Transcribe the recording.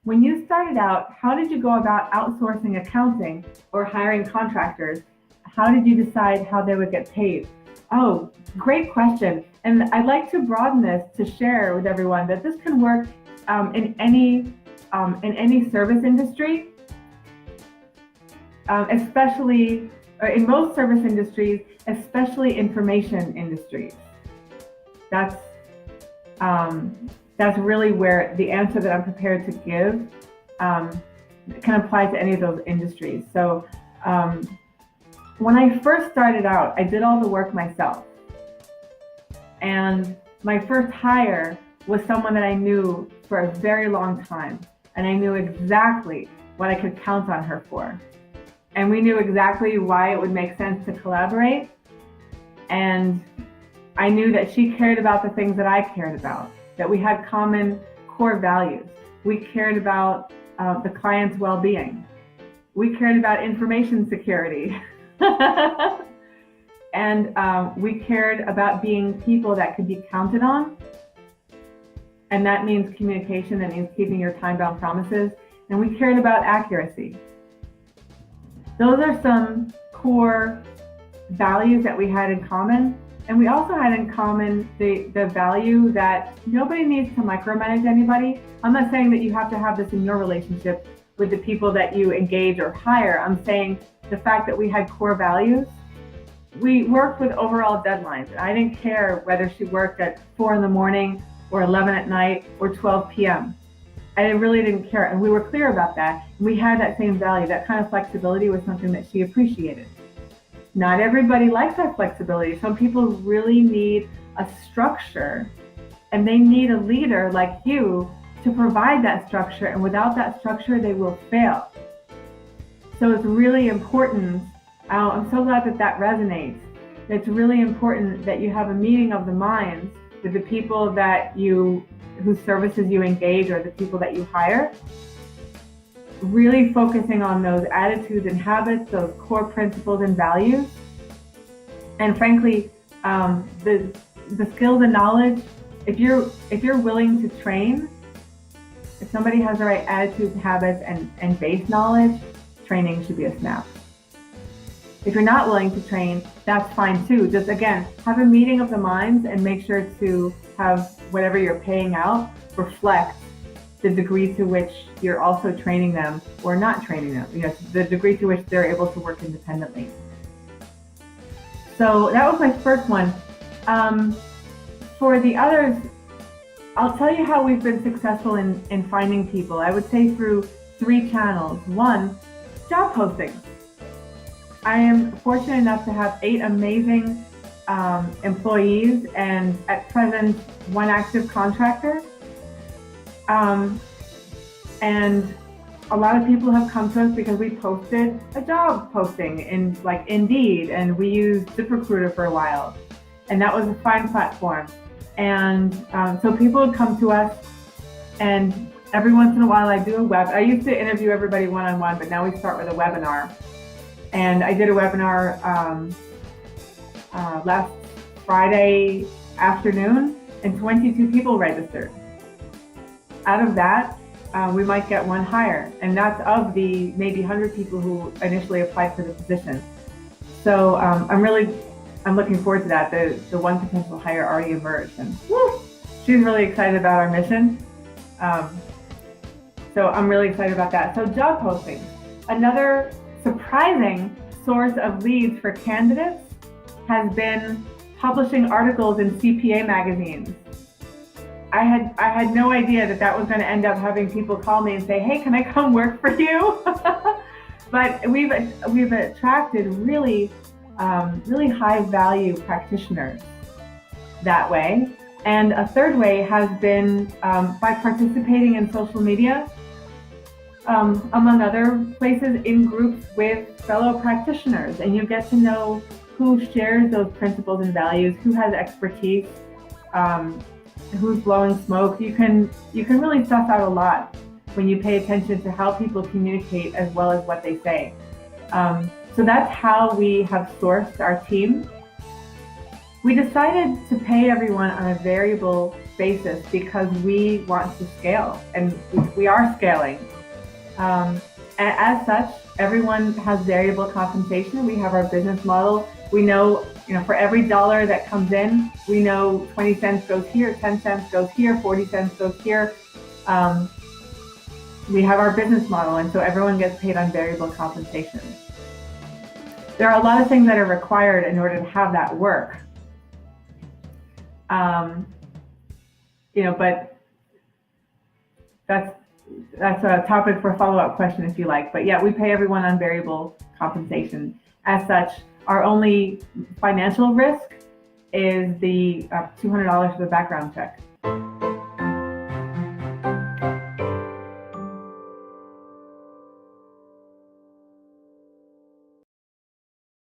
when you started out, how did you go about outsourcing accounting or hiring contractors? How did you decide how they would get paid? Oh, great question. And I'd like to broaden this to share with everyone that this can work in any service industry, especially in most service industries, especially information industries. That's really where the answer that I'm prepared to give can apply to any of those industries. So when I first started out, I did all the work myself. And my first hire was someone that I knew for a very long time. And I knew exactly what I could count on her for. And we knew exactly why it would make sense to collaborate. And I knew that she cared about the things that I cared about, that we had common core values. We cared about the client's well-being. We cared about information security. And we cared about being people that could be counted on. And that means communication, that means keeping your time-bound promises. And we cared about accuracy. Those are some core values that we had in common. And we also had in common the value that nobody needs to micromanage anybody. I'm not saying that you have to have this in your relationship with the people that you engage or hire. I'm saying the fact that we had core values. We worked with overall deadlines. I didn't care whether she worked at 4 in the morning or 11 at night or 12 p.m. I really didn't care. And we were clear about that. We had that same value. That kind of flexibility was something that she appreciated. Not everybody likes that flexibility. Some people really need a structure, and they need a leader like you to provide that structure. And without that structure, they will fail. So it's really important. I'm so glad that resonates. It's really important that you have a meeting of the minds with the people whose services you engage or the people that you hire. Really focusing on those attitudes and habits, those core principles and values. And frankly, the skills and knowledge, if you're willing to train, if somebody has the right attitudes, habits, and base knowledge, training should be a snap. If you're not willing to train, that's fine too. Just again, have a meeting of the minds and make sure to have whatever you're paying out reflect the degree to which you're also training them or not training them, the degree to which they're able to work independently. So that was my first one. For the others, I'll tell you how we've been successful in finding people. I would say through 3 channels. 1, job postings. I am fortunate enough to have 8 amazing employees and at present 1 active contractor. And a lot of people have come to us because we posted a job posting in like Indeed, and we used ZipRecruiter for a while, and that was a fine platform. And so people would come to us, and every once in a while I do a web. I used to interview everybody one-on-one, but now we start with a webinar. And I did a webinar last Friday afternoon, and 22 people registered. Out of that, we might get 1 hire, and that's of the maybe 100 people who initially applied for the position. So I'm looking forward to that. The 1 potential hire already emerged, and woo, she's really excited about our mission. So I'm really excited about that. So job postings, another surprising source of leads for candidates has been publishing articles in CPA magazines. I had no idea that was going to end up having people call me and say, "Hey, can I come work for you?" But we've attracted really high value practitioners that way. And a third way has been by participating in social media, among other places, in groups with fellow practitioners, and you get to know who shares those principles and values, who has expertise, who's blowing smoke. You can really suss out a lot when you pay attention to how people communicate as well as what they say. So that's how we have sourced our team. We decided to pay everyone on a variable basis because we want to scale, and we are scaling. As such, everyone has variable compensation. We have our business model. We know, for every dollar that comes in, we know 20 cents goes here, 10 cents goes here, 40 cents goes here. We have our business model, and so everyone gets paid on variable compensation. There are a lot of things that are required in order to have that work. But that's a topic for a follow-up question if you like. But yeah, we pay everyone on variable compensation. As such, our only financial risk is the $200 for the background check.